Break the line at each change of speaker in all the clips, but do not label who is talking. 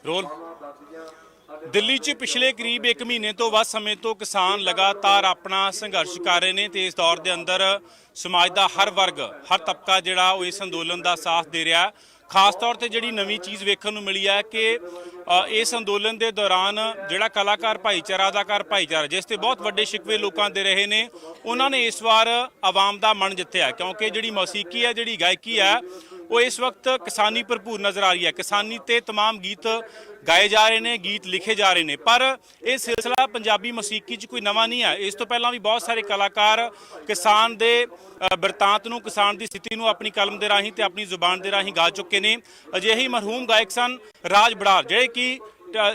Role Delhi 'ਚ ਪਿਛਲੇ ਕਰੀਬ 1 ਮਹੀਨੇ ਤੋਂ ਵੱਧ ਸਮੇਂ ਤੋਂ ਕਿਸਾਨ ਲਗਾਤਾਰ ਆਪਣਾ ਸੰਘਰਸ਼ ਕਰ ਰਹੇ ਨੇ ਤੇ ਇਸ ਦੌਰ ਦੇ ਅੰਦਰ ਸਮਾਜ ਦਾ ਹਰ ਵਰਗ, ਹਰ ਤਬਕਾ ਜਿਹੜਾ ਉਹ ਇਸ ਅੰਦੋਲਨ ਦਾ ਸਾਥ ਦੇ ਰਿਹਾ। ਖਾਸ ਤੌਰ ਤੇ ਜਿਹੜੀ ਨਵੀਂ ਚੀਜ਼ ਵੇਖਣ ਨੂੰ ਮਿਲੀ ਹੈ ਕਿ ਇਸ ਅੰਦੋਲਨ ਦੇ ਦੌਰਾਨ ਜਿਹੜਾ ਕਲਾਕਾਰ ਭਾਈਚਾਰਾ, ਅਦਾਕਾਰ ਭਾਈਚਾਰਾ, ਜਿਸ ਤੇ ਬਹੁਤ ਵੱਡੇ ਸ਼ਿਕਵੇ ਲੋਕਾਂ ਦੇ ਰਹੇ ਨੇ, ਉਹਨਾਂ ਨੇ ਇਸ ਵਾਰ ਆਵਾਮ ਦਾ ਮਨ ਜਿੱਤਿਆ, ਕਿਉਂਕਿ ਜਿਹੜੀ ਮੌਸੀਕੀ ਹੈ, ਜਿਹੜੀ ਗਾਇਕੀ ਹੈ, ਉਹ ਇਸ ਵਕਤ ਕਿਸਾਨੀ ਭਰਪੂਰ ਨਜ਼ਰ ਆ ਰਹੀ ਹੈ। ਕਿਸਾਨੀ ਤੇ तमाम ਗੀਤ ਗਾਏ ਜਾ ਰਹੇ ਨੇ, ਗੀਤ ਲਿਖੇ ਜਾ ਰਹੇ ਨੇ। ਪਰ ਇਹ ਸਿਲਸਿਲਾ ਪੰਜਾਬੀ ਮੌਸੀਕੀ 'ਚ ਕੋਈ ਨਵਾਂ ਨਹੀਂ ਹੈ। ਇਸ ਤੋਂ ਪਹਿਲਾਂ ਵੀ ਬਹੁਤ ਸਾਰੇ ਕਲਾਕਾਰ ਕਿਸਾਨ ਦੇ ਬਿਰਤਾਂਤ ਨੂੰ, ਕਿਸਾਨ ਦੀ ਸਥਿਤੀ ਨੂੰ ਆਪਣੀ ਕਲਮ ਦੇ ਰਾਹੀਂ ਤੇ ਆਪਣੀ ਜ਼ੁਬਾਨ ਦੇ ਰਾਹੀਂ ਗਾ ਚੁੱਕੇ ਨੇ। ਅਜਿਹੇ ਹੀ ਮਰਹੂਮ ਗਾਇਕ ਸਨ ਰਾਜ ਬਰਾੜ, ਜਿਹੜੇ ਕਿ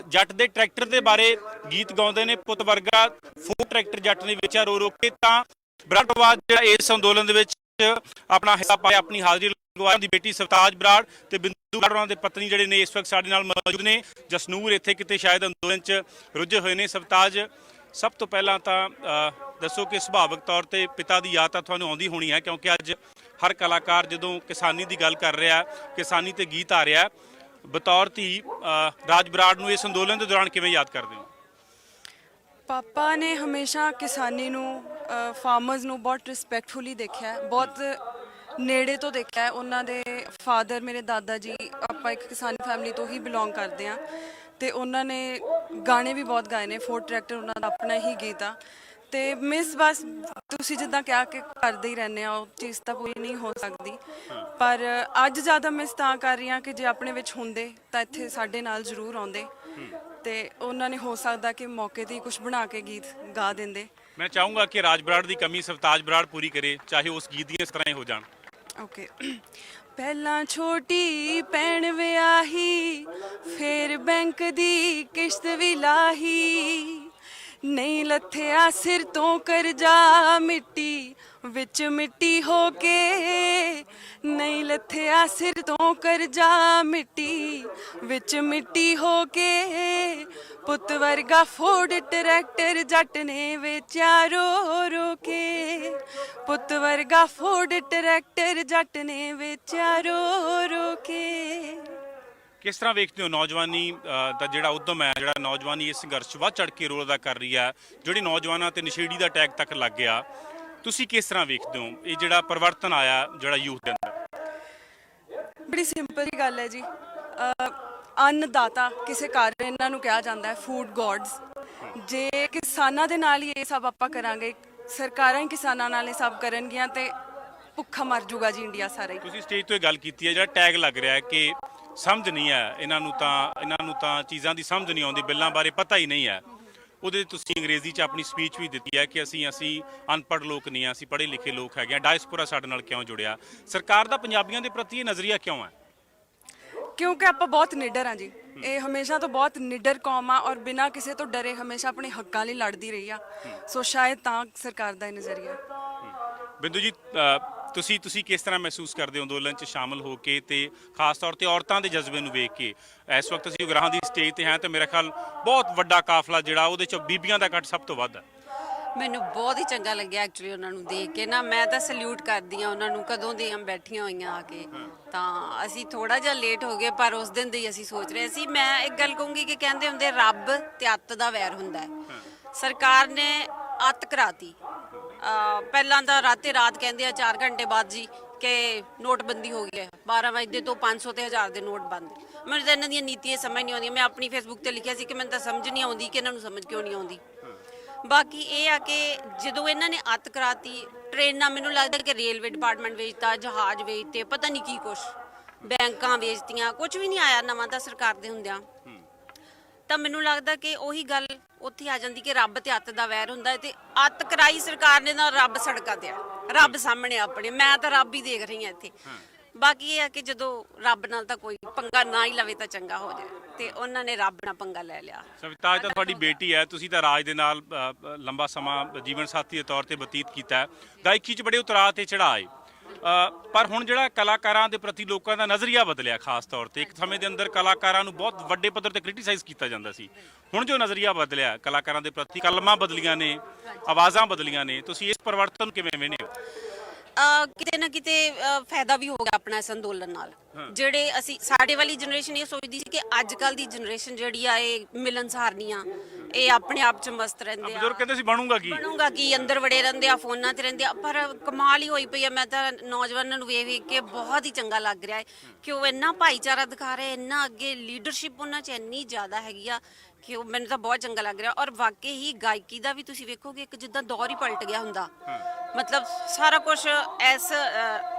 ਜੱਟ ਦੇ ਟਰੈਕਟਰ ਦੇ ਬਾਰੇ ਗੀਤ ਗਾਉਂਦੇ ਨੇ। ਪੁੱਤ ਵਰਗਾ ਫੋਰ ਟਰੈਕਟਰ ਜੱਟ ਨੇ ਵੇਚਿਆ ਰੋ ਰੋ ਕੇ। ਤਾਂ ਬਰਾੜਵਾਦ ਜਿਹੜਾ ਇਸ ਅੰਦੋਲਨ ਦੇ ਵਿੱਚ ਆਪਣਾ ਹਿੱਸਾ ਪਾਇਆ, ਆਪਣੀ ਹਾਜ਼ਰੀ ਲਗਵਾਈ। ਦੀ ਬੇਟੀ ਸਰਤਾਜ ਬਰਾੜ ਤੇ ਬਿੰਦੂ ਬਰਾੜ ਉਹਨਾਂ ਦੇ ਪਤਨੀ ਜਿਹੜੇ ਨੇ ਇਸ ਵਕਤ ਸਾਡੇ ਨਾਲ ਮੌਜੂਦ ਨੇ। ਜਸਨੂਰ ਇੱਥੇ ਕਿਤੇ ਸ਼ਾਇਦ ਅੰਦੋਲਨ 'ਚ ਰੁੱਝੇ ਹੋਏ ਨੇ। ਸਰਤਾਜ, ਸਭ ਤੋਂ ਪਹਿਲਾਂ ਤਾਂ ਦੱਸੋ ਕਿ ਸੁਭਾਵਿਕ ਤੌਰ ਤੇ ਪਿਤਾ ਦੀ ਯਾਦ ਤਾਂ ਤੁਹਾਨੂੰ ਆਉਂਦੀ ਹੋਣੀ ਹੈ, ਕਿਉਂਕਿ ਅੱਜ ਹਰ ਕਲਾਕਾਰ ਜਦੋਂ ਕਿਸਾਨੀ ਦੀ ਗੱਲ ਕਰ ਰਿਹਾ, ਕਿਸਾਨੀ ਤੇ ਗੀਤ ਆ ਰਿਹਾ, ਬਤੌਰ ਧੀ ਰਾਜ ਬਰਾੜ ਨੂੰ ਇਸ ਅੰਦੋਲਨ ਦੇ ਦੌਰਾਨ ਕਿਵੇਂ ਯਾਦ ਕਰਦੇ ਹੋ?
ਪਾਪਾ ਨੇ ਹਮੇਸ਼ਾ ਕਿਸਾਨੀ ਨੂੰ, ਫਾਰਮਰਸ ਨੂੰ ਬਹੁਤ ਰਿਸਪੈਕਟਫੁਲੀ ਦੇਖਿਆ, ਬਹੁਤ ਨੇੜੇ ਤੋਂ ਦੇਖਿਆ। ਉਹਨਾਂ ਦੇ ਫਾਦਰ, ਮੇਰੇ ਦਾਦਾ ਜੀ, ਆਪਾਂ ਇੱਕ ਕਿਸਾਨੀ ਫੈਮਿਲੀ ਤੋਂ ਹੀ ਬਿਲੋਂਗ ਕਰਦੇ ਹਾਂ ਤੇ ਉਹਨਾਂ ਨੇ ਗਾਣੇ ਵੀ ਬਹੁਤ ਗਾਏ ਨੇ। ਫੋਰ ਟਰੈਕਟਰ ਉਹਨਾਂ ਦਾ ਆਪਣਾ ਹੀ ਗੀਤ ਆ। ਤੇ ਮਿਸ ਬਸ ਤੁਸੀਂ ਜਿੱਦਾਂ ਕਿਹਾ ਕਿ ਕਰਦੇ ਹੀ ਰਹਿੰਦੇ ਆ, ਉਹ ਚੀਜ਼ ਤਾਂ ਪੂਰੀ ਨਹੀਂ ਹੋ ਸਕਦੀ। ਪਰ ਅੱਜ ਜ਼ਿਆਦਾ ਮਿਸ ਤਾਂ ਕਰ ਰਹੀ ਹਾਂ ਕਿ ਜੇ ਆਪਣੇ ਵਿੱਚ ਹੁੰਦੇ ਤਾਂ ਇੱਥੇ ਸਾਡੇ ਨਾਲ ਜ਼ਰੂਰ ਆਉਂਦੇ ਤੇ ਉਹਨਾਂ ਨੇ ਹੋ ਸਕਦਾ ਕਿ ਮੌਕੇ 'ਤੇ ਹੀ ਕੁਝ ਬਣਾ ਕੇ ਗੀਤ ਗਾ ਦਿੰਦੇ।
ਮੈਂ ਚਾਹੂੰਗਾ ਕਿ ਰਾਜ ਬਰਾੜ ਦੀ ਕਮੀ ਸਰਤਾਜ ਬਰਾੜ ਪੂਰੀ ਕਰੇ, ਚਾਹੇ ਉਸ ਗੀਤ ਦੀਆਂ ਇਸ ਤਰ੍ਹਾਂ ਹੀ ਹੋ ਜਾਣ।
ਓਕੇ। ਪਹਿਲਾਂ ਛੋਟੀ ਭੈਣ ਵਿਆਹੀ, ਫੇਰ ਬੈਂਕ ਦੀ ਕਿਸ਼ਤ ਵੀ ਲਾਹੀ, ਨਹੀਂ ਲੱਥਿਆ ਸਿਰ ਤੋਂ ਕਰਜ਼ਾ ਮਿੱਟੀ ਵਿੱਚ ਮਿੱਟੀ ਹੋ ਕੇ, ਨਹੀਂ ਲੱਥਿਆ ਸਿਰ ਤੋਂ ਕਰਜ਼ਾ ਮਿੱਟੀ ਵਿੱਚ ਮਿੱਟੀ ਹੋ ਕੇ, ਪੁੱਤ ਵਰਗਾ ਫੋਰਡ ਟਰੈਕਟਰ ਜੱਟ ਨੇ ਵੇਚਿਆ ਰੋ ਰੋ ਕੇ, ਪੁੱਤ ਵਰਗਾ ਫੋਰਡ ਟਰੈਕਟਰ ਜੱਟ ਨੇ ਵੇਚਿਆ ਰੋ ਰੋ ਕੇ।
ਕਿਸ ਤਰ੍ਹਾਂ ਵੇਖਦੇ ਹੋ ਨੌਜਵਾਨੀ ਦਾ ਜਿਹੜਾ ਉਦਮ ਹੈ, ਜਿਹੜਾ ਨੌਜਵਾਨੀ ਇਸ ਸੰਘਰਸ਼ ਵੱਧ ਚੜ੍ਹ ਕੇ ਰੋਲ ਅਦਾ ਕਰ ਰਹੀ ਹੈ, ਜਿਹੜੀ ਨੌਜਵਾਨਾਂ ਤੇ ਨਸ਼ੇੜੀ ਦਾ ਟੈਗ ਤੱਕ ਲੱਗ ਗਿਆ, ਤੁਸੀਂ ਕਿਸ ਤਰ੍ਹਾਂ ਵੇਖਦੇ ਹੋ ਇਹ ਜਿਹੜਾ ਪਰਿਵਰਤਨ ਆਇਆ ਜਿਹੜਾ ਯੂਥ ਦੇ ਅੰਦਰ?
ਬੜੀ ਸਿੰਪਲ ਜੀ ਗੱਲ ਹੈ ਜੀ। ਅੰਨਦਾਤਾ ਕਿਸੇ ਕਾਰਨ ਇਹਨਾਂ ਨੂੰ ਕਿਹਾ ਜਾਂਦਾ ਹੈ, ਫੂਡ ਗੋਡਸ। ਜੇ ਕਿਸਾਨਾਂ ਦੇ ਨਾਲ ਹੀ ਇਹ ਸਭ ਆਪਾਂ ਕਰਾਂਗੇ, ਸਰਕਾਰਾਂ ਹੀ ਕਿਸਾਨਾਂ ਨਾਲ ਇਹ ਸਭ ਕਰਨਗੀਆਂ ਤੇ ਭੁੱਖਾ ਮਰ ਜੂਗਾ ਜੀ ਇੰਡੀਆ ਸਾਰਾ ਹੀ।
ਤੁਸੀਂ ਸਟੇਜ ਤੋਂ ਇਹ ਗੱਲ ਕੀਤੀ ਹੈ, ਜਿਹੜਾ ਟੈਗ ਲੱਗ ਰਿਹਾ ਹੈ ਕਿ ਸਮਝ ਨਹੀਂ ਹੈ ਇਹਨਾਂ ਨੂੰ ਤਾਂ ਚੀਜ਼ਾਂ ਦੀ ਸਮਝ ਨਹੀਂ ਆਉਂਦੀ, ਬਿੱਲਾਂ ਬਾਰੇ ਪਤਾ ਹੀ ਨਹੀਂ ਹੈ। ਉਹਦੇ ਤੁਸੀਂ ਅੰਗਰੇਜ਼ੀ 'ਚ ਆਪਣੀ ਸਪੀਚ ਵੀ ਦਿੱਤੀ ਹੈ ਕਿ ਅਸੀਂ ਅਨਪੜ੍ਹ ਲੋਕ ਨਹੀਂ ਹਾਂ, ਅਸੀਂ ਪੜ੍ਹੇ ਲਿਖੇ ਲੋਕ ਹੈਗੇ ਹਾਂ। ਡਾਇਸਪੋਰਾ ਸਾਡੇ ਨਾਲ ਕਿਉਂ ਜੁੜਿਆ? ਸਰਕਾਰ ਦਾ ਪੰਜਾਬੀਆਂ ਦੇ ਪ੍ਰਤੀ ਇਹ ਨਜ਼ਰੀਆ ਕਿਉਂ ਹੈ?
ਕਿਉਂਕਿ ਆਪਾਂ ਬਹੁਤ ਨਿਡਰ ਹਾਂ ਜੀ। ਇਹ ਹਮੇਸ਼ਾ ਤੋਂ ਬਹੁਤ ਨਿਡਰ ਕੌਮ ਆ ਔਰ ਬਿਨਾਂ ਕਿਸੇ ਤੋਂ ਡਰੇ ਹਮੇਸ਼ਾ ਆਪਣੇ ਹੱਕਾਂ ਲਈ ਲੜਦੀ ਰਹੀ ਆ। ਸੋ ਸ਼ਾਇਦ ਤਾਂ ਸਰਕਾਰ ਦਾ ਇਹ ਨਜ਼ਰੀਆ।
ਬਿੰਦੂ ਜੀ, ਤੁਸੀਂ ਕਿਸ ਤਰ੍ਹਾਂ ਮਹਿਸੂਸ ਕਰਦੇ ਹੋ ਅੰਦੋਲਨ 'ਚ ਸ਼ਾਮਲ ਹੋ ਕੇ ਤੇ ਖਾਸ ਤੌਰ ਤੇ ਔਰਤਾਂ ਦੇ ਜਜ਼ਬੇ ਨੂੰ ਵੇਖ ਕੇ? ਇਸ ਵਕਤ ਅਸੀਂ ਉਗਰਾਹਾਂ ਦੀ ਸਟੇਜ ਤੇ ਹਾਂ ਤੇ ਮੇਰਾ ਖਿਆਲ ਬਹੁਤ ਵੱਡਾ ਕਾਫਲਾ ਜਿਹੜਾ ਉਹਦੇ 'ਚ ਬੀਬੀਆਂ ਦਾ ਕੱਟ ਸਭ ਤੋਂ ਵੱਧ ਹੈ।
ਮੈਨੂੰ ਬਹੁਤ ਹੀ ਚੰਗਾ ਲੱਗਿਆ ਐਕਚੁਅਲੀ ਉਹਨਾਂ ਨੂੰ ਦੇਖ ਕੇ ਨਾ। ਮੈਂ ਤਾਂ ਸਲੂਟ ਕਰਦੀ ਹਾਂ ਉਹਨਾਂ ਨੂੰ, ਕਦੋਂ ਦੀਆਂ ਬੈਠੀਆਂ ਹੋਈਆਂ ਆ ਕੇ। ਤਾਂ ਅਸੀਂ ਥੋੜਾ ਜਿਹਾ ਲੇਟ ਹੋ ਗਏ ਪਰ ਉਸ ਦਿਨ ਦੀ ਅਸੀਂ ਸੋਚ ਰਹੇ ਸੀ। ਮੈਂ ਇੱਕ ਗੱਲ ਕਹੂੰਗੀ ਕਿ ਕਹਿੰਦੇ ਹੁੰਦੇ ਰੱਬ ਤੇ ਅੱਤ ਦਾ ਵੈਰ ਹੁੰਦਾ ਹੈ। ਸਰਕਾਰ ਨੇ ਅੱਤ ਕਰਾਤੀ। ਪਹਿਲਾਂ ਤਾਂ ਰਾਤ ਕਹਿੰਦੇ ਆ 4 ਘੰਟੇ ਬਾਅਦ ਜੀ ਕਿ ਨੋਟਬੰਦੀ ਹੋ ਗਈ ਹੈ, 12 ਵਜੇ ਤੋਂ 500 ਤੇ 1000 ਦੇ ਨੋਟ ਬੰਦ। ਮੈਨੂੰ ਤਾਂ ਇਹਨਾਂ ਦੀਆਂ ਨੀਤੀਆਂ ਸਮਝ ਨਹੀਂ ਆਉਂਦੀਆਂ। ਮੈਂ ਆਪਣੀ ਫੇਸਬੁੱਕ ਤੇ ਲਿਖਿਆ ਸੀ ਕਿ ਮੈਨੂੰ ਤਾਂ ਸਮਝ ਨਹੀਂ ਆਉਂਦੀ ਕਿ ਇਹਨਾਂ ਨੂੰ ਸਮਝ ਕਿਉਂ ਨਹੀਂ ਆਉਂਦੀ। ਬਾਕੀ ਇਹ ਆ ਕਿ ਜਦੋਂ ਇਹਨਾਂ ਨੇ ਅੱਤ ਕਰਾਤੀ, ਟ੍ਰੇਨਾਂ ਮੈਨੂੰ ਲੱਗਦਾ ਕਿ ਰੇਲਵੇ ਡਿਪਾਰਟਮੈਂਟ ਵੇਚਤਾ, ਜਹਾਜ਼ ਵੇਚਤੇ, ਪਤਾ ਨਹੀਂ ਕੀ ਕੁਛ, ਬੈਂਕਾਂ ਵੇਚਤੀਆਂ, ਕੁਝ ਵੀ ਨਹੀਂ ਆਇਆ ਨਵਾਂ ਤਾਂ ਸਰਕਾਰ ਦੇ ਹੁੰਦਿਆਂ। ਤਾਂ ਮੈਨੂੰ ਲੱਗਦਾ ਕਿ ਉਹੀ ਗੱਲ ਉੱਥੇ ਆ ਜਾਂਦੀ ਕਿ ਰੱਬ ਤੇ ਅੱਤ ਦਾ ਵੈਰ ਹੁੰਦਾ ਤੇ ਅੱਤ ਕਰਾਈ ਸਰਕਾਰ ਨੇ ਤਾਂ ਰੱਬ ਸੜਕਾਂ ਤੇ ਆ, ਰੱਬ ਸਾਹਮਣੇ ਆਪਣੇ। ਮੈਂ ਤਾਂ ਰੱਬ ਹੀ ਦੇਖ ਰਹੀ ਹਾਂ ਇੱਥੇ। ਬਾਕੀ ਇਹ ਆ ਕਿ ਜਦੋਂ ਰੱਬ ਨਾਲ ਤਾਂ ਕੋਈ ਪੰਗਾ ਨਾ ਹੀ ਲਵੇ ਤਾਂ ਚੰਗਾ ਹੋ ਜਾਏ ਤੇ ਉਹਨਾਂ ਨੇ ਰੱਬ ਨਾਲ ਪੰਗਾ ਲੈ ਲਿਆ।
ਸਵਿਤਾਜ ਤਾਂ ਤੁਹਾਡੀ ਬੇਟੀ ਹੈ, ਤੁਸੀਂ ਤਾਂ ਰਾਜ ਦੇ ਨਾਲ ਲੰਬਾ ਸਮਾਂ ਜੀਵਨ ਸਾਥੀ ਦੇ ਤੌਰ ਤੇ ਬਤੀਤ ਕੀਤਾ। ਗਾਇਕੀ 'ਚ ਬੜੇ ਉਤਰਾਅ ਤੇ ਚੜ੍ਹਾਏ, ਪਰ ਹੁਣ ਜਿਹੜਾ ਕਲਾਕਾਰਾਂ ਦੇ ਪ੍ਰਤੀ ਲੋਕਾਂ ਦਾ ਨਜ਼ਰੀਆ ਬਦਲਿਆ। ਖਾਸ ਤੌਰ ਤੇ ਇੱਕ ਸਮੇਂ ਦੇ ਅੰਦਰ ਕਲਾਕਾਰਾਂ ਨੂੰ ਬਹੁਤ ਵੱਡੇ ਪੱਧਰ ਤੇ ਕ੍ਰਿਟੀਸਾਈਜ਼ ਕੀਤਾ ਜਾਂਦਾ ਸੀ। ਹੁਣ ਜੋ ਨਜ਼ਰੀਆ ਬਦਲਿਆ ਕਲਾਕਾਰਾਂ ਦੇ ਪ੍ਰਤੀ, ਕਲਮਾਂ ਬਦਲੀਆਂ ਨੇ, ਆਵਾਜ਼ਾਂ ਬਦਲੀਆਂ ਨੇ, ਤੁਸੀਂ ਇਸ ਪਰਿਵਰਤਨ ਨੂੰ ਕਿਵੇਂ ਵੇਖਦੇ ਹੋ?
ਕਿਤੇ ਨਾ ਕਿਤੇ ਫਾਇਦਾ ਵੀ ਹੋ ਗਿਆ ਆਪਣਾ ਇਸ ਅੰਦੋਲਨ ਨਾਲ। ਜਿਹੜੇ ਅਸੀਂ ਸਾਡੇ ਵਾਲੀ ਜਨਰੇਸ਼ਨ ਇਹ ਸੋਚਦੀ ਸੀ ਕਿ ਅੱਜ ਕੱਲ ਦੀ ਜਨਰੇਸ਼ਨ ਜਿਹੜੀ ਆ ਇਹ ਮਿਲਨਸਾਰ ਨਹੀਂ ਆ, ਇਹ ਆਪਣੇ ਆਪ ਚ ਮਸਤ ਰਹਿੰਦੇ ਆ।
ਬਜ਼ੁਰਗ ਕਹਿੰਦੇ ਸੀ ਬਣੂਗਾ ਕੀ
ਅੰਦਰ ਵੜੇ ਰਹਿੰਦੇ ਆ, ਫੋਨਾਂ ਤੇ ਰਹਿੰਦੇ ਆ। ਪਰ ਕਮਾਲ ਹੀ ਹੋਈ ਪਈ ਆ। ਮੈਂ ਤਾਂ ਨੌਜਵਾਨਾਂ ਨੂੰ ਵੇਖ ਵੇਖ ਕੇ ਬਹੁਤ ਹੀ ਚੰਗਾ ਲੱਗ ਰਿਹਾ ਹੈ ਕਿ ਉਹ ਇੰਨਾ ਭਾਈਚਾਰਾ ਦਿਖਾ ਰਹੇ, ਇੰਨਾ ਅੱਗੇ ਲੀਡਰਸ਼ਿਪ ਉਹਨਾਂ 'ਚ ਇੰਨੀ ਜ਼ਿਆਦਾ ਹੈਗੀ ਆ ਕਿ ਉਹ ਮੈਨੂੰ ਤਾਂ ਬਹੁਤ ਚੰਗਾ ਲੱਗ ਰਿਹਾ। ਔਰ ਵਾਕਈ ਹੀ ਗਾਇਕੀ ਦਾ ਵੀ ਤੁਸੀਂ ਵੇਖੋਗੇ ਇੱਕ ਜਿੱਦਾਂ ਦੌਰ ਹੀ ਪਲਟ ਗਿਆ ਹੁੰਦਾ। ਮਤਲਬ ਸਾਰਾ ਕੁਝ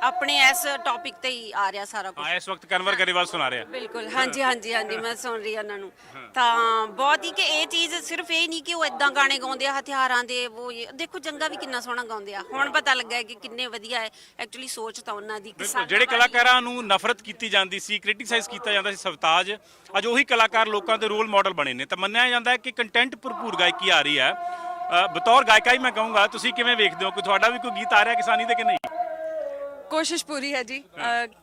ਆਪਣੇ ਇਸ ਟੌਪਿਕ ਤੇ ਹੀ ਆ ਰਿਹਾ ਸਾਰਾ ਕੁਝ।
ਇਸ ਵਕਤ ਕਨਵਰ ਗਰੇਵਾਲ ਸੁਣਾ ਰਿਹਾ।
ਬਿਲਕੁਲ, ਹਾਂਜੀ ਹਾਂਜੀ ਹਾਂਜੀ, ਮੈਂ ਸੁਣ ਰਹੀ ਉਹਨਾਂ ਨੂੰ। ਤਾਂ ਬਹੁਤ ਹੀ ਕਿ ਇਹ ਚੀਜ਼ ਸਿਰਫ ਇਹ ਨਹੀਂ ਕਿ ਉਹ ਇਦਾਂ ਗਾਣੇ ਗਾਉਂਦੇ ਆ ਹਥਿਆਰਾਂ ਦੇ, ਉਹ ਦੇਖੋ ਜੰਗਾ ਵੀ ਕਿੰਨਾ ਸੋਹਣਾ ਗਾਉਂਦੇ ਆ। ਹੁਣ ਪਤਾ ਲੱਗਾ ਕਿ ਕਿੰਨੇ ਵਧੀਆ ਹੈ ਐਕਚੁਅਲੀ ਸੋਚ ਤਾਂ ਉਹਨਾਂ ਦੀ।
ਜਿਹੜੇ ਕਲਾਕਾਰਾਂ ਨੂੰ ਨਫ਼ਰਤ ਕੀਤੀ ਜਾਂਦੀ ਸੀ, ਕ੍ਰਿਟਿਸਾਈਜ਼ ਕੀਤਾ ਜਾਂਦਾ ਸੀ, ਸਬਤਾਜ, ਅੱਜ ਉਹੀ ਕਲਾਕਾਰ ਲੋਕਾਂ ਦੇ ਰੋਲ ਮਾਡਲ ਬਣੇ ਨੇ। ਤਾਂ ਮੰਨਿਆ ਜਾਂਦਾ ਹੈ ਕਿ ਕੰਟੈਂਟ ਭਰਪੂਰ ਗਾਇਕੀ ਆ ਰਹੀ ਹੈ। ਬਤੌਰ ਗਾਇਕਾ ਹੀ ਮੈਂ ਕਹੂੰਗਾ, ਤੁਸੀਂ ਕਿਵੇਂ ਵੇਖਦੇ ਹੋ ਕਿ ਤੁਹਾਡਾ ਵੀ ਕੋਈ ਗੀਤ ਆ ਰਿਹਾ ਕਿਸਾਨੀ ਦੇ ਕਿ ਨਹੀਂ?
ਕੋਸ਼ਿਸ਼ ਪੂਰੀ ਹੈ ਜੀ।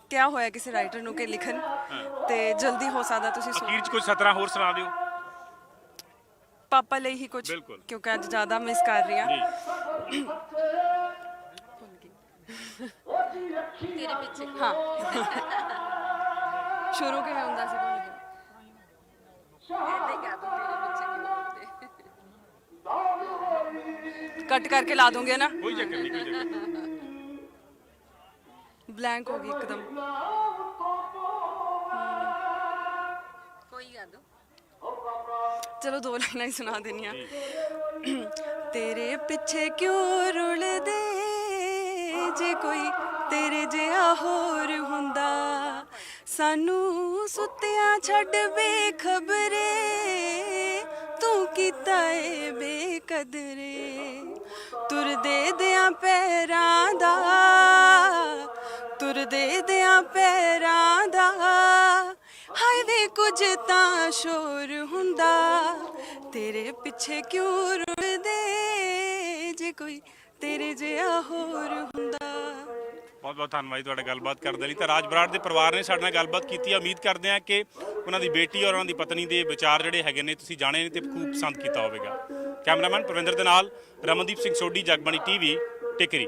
ਕਿਆ ਹੋਇਆ ਕਿਸੇ ਰਾਈਟਰ ਨੂੰ ਕਿ ਲਿਖਣ ਤੇ ਜਲਦੀ ਹੋ ਸਕਦਾ। ਤੁਸੀਂ
ਅਖੀਰ 'ਚ ਕੋਈ 17 ਹੋਰ ਸੁਣਾ ਦਿਓ
ਪਾਪਾ ਲਈ ਹੀ ਕੁਝ, ਕਿਉਂਕਿ ਅੱਜ ਜ਼ਿਆਦਾ ਮਿਸ ਕਰ ਰਹੀ ਹਾਂ।
ਤੇਰੇ ਪਿੱਛੇ
ਹਾਂ ਸ਼ੁਰੂ ਕਿਵੇਂ ਹੁੰਦਾ ਸੀ ਭੁੱਲ ਗਈ। ਕੱਟ ਕਰਕੇ ਲਾ ਦੋਗੇ ਨਾ,
ਕੋਈ ਚੱਕਰ ਨਹੀਂ, ਕੋਈ ਚੱਕਰ ਨਹੀਂ।
ਬਲੈਂਕ ਹੋ ਗਈ ਇੱਕਦਮ।
ਕੋਈ ਗਾ ਦੋ।
ਚਲੋ 2 ਲਾਈਨਾਂ ਹੀ ਸੁਣਾ ਦੇਣੀਆਂ। ਤੇਰੇ ਪਿੱਛੇ ਕਿਉਂ ਰੁਲਦੇ, ਜੇ ਕੋਈ ਤੇਰੇ ਜਿਹਾ ਹੋਰ ਹੁੰਦਾ, ਸਾਨੂੰ ਸੁੱਤਿਆਂ ਛੱਡ ਬੇਖਬਰੇ, ਤੂੰ ਕੀਤਾ ਏ ਬੇਕਦਰੇ। ਤੁਰਦੇ ਦਿਆਂ ਪੈਰਾਂ ਦਾ, ਤੁਰਦੇ ਦਿਆਂ ਪੈਰਾਂ ਦਾ, ਹਾਏ ਵੇ ਕੁਝ ਤਾਂ ਸ਼ੋਰ ਹੁੰਦਾ, ਤੇਰੇ ਪਿੱਛੇ ਕਿਉਂ ਰੁਲਦੇ, ਜੇ ਕੋਈ ਤੇਰੇ ਜਿਹਾ ਹੋਰ ਹੁੰਦਾ।
ਬਹੁਤ ਬਹੁਤ ਧੰਨਵਾਦ ਤੁਹਾਡਾ ਗੱਲਬਾਤ ਕਰਨ ਦੇ ਲਈ। ਤਾਂ ਰਾਜ ਬਰਾੜ ਦੇ ਪਰਿਵਾਰ ਨੇ ਸਾਡੇ ਨਾਲ ਗੱਲਬਾਤ ਕੀਤੀ ਹੈ। ਉਮੀਦ ਕਰਦੇ ਹਾਂ ਕਿ ਉਹਨਾਂ ਦੀ ਬੇਟੀ ਔਰ ਉਹਨਾਂ ਦੀ ਪਤਨੀ ਦੇ ਵਿਚਾਰ ਜਿਹੜੇ ਹੈਗੇ ਨੇ ਤੁਸੀਂ ਜਾਣੇ ਨੇ ਤੇ ਖੂਬ ਪਸੰਦ ਕੀਤਾ ਹੋਵੇਗਾ। ਕੈਮਰਾਮੈਨ ਪ੍ਰਵਿੰਦਰ ਦੇ ਨਾਲ ਰਮਨਦੀਪ ਸਿੰਘ ਸੋਢੀ, ਜਗਬਾਣੀ ਟੀਵੀ, ਟਿਕਰੀ।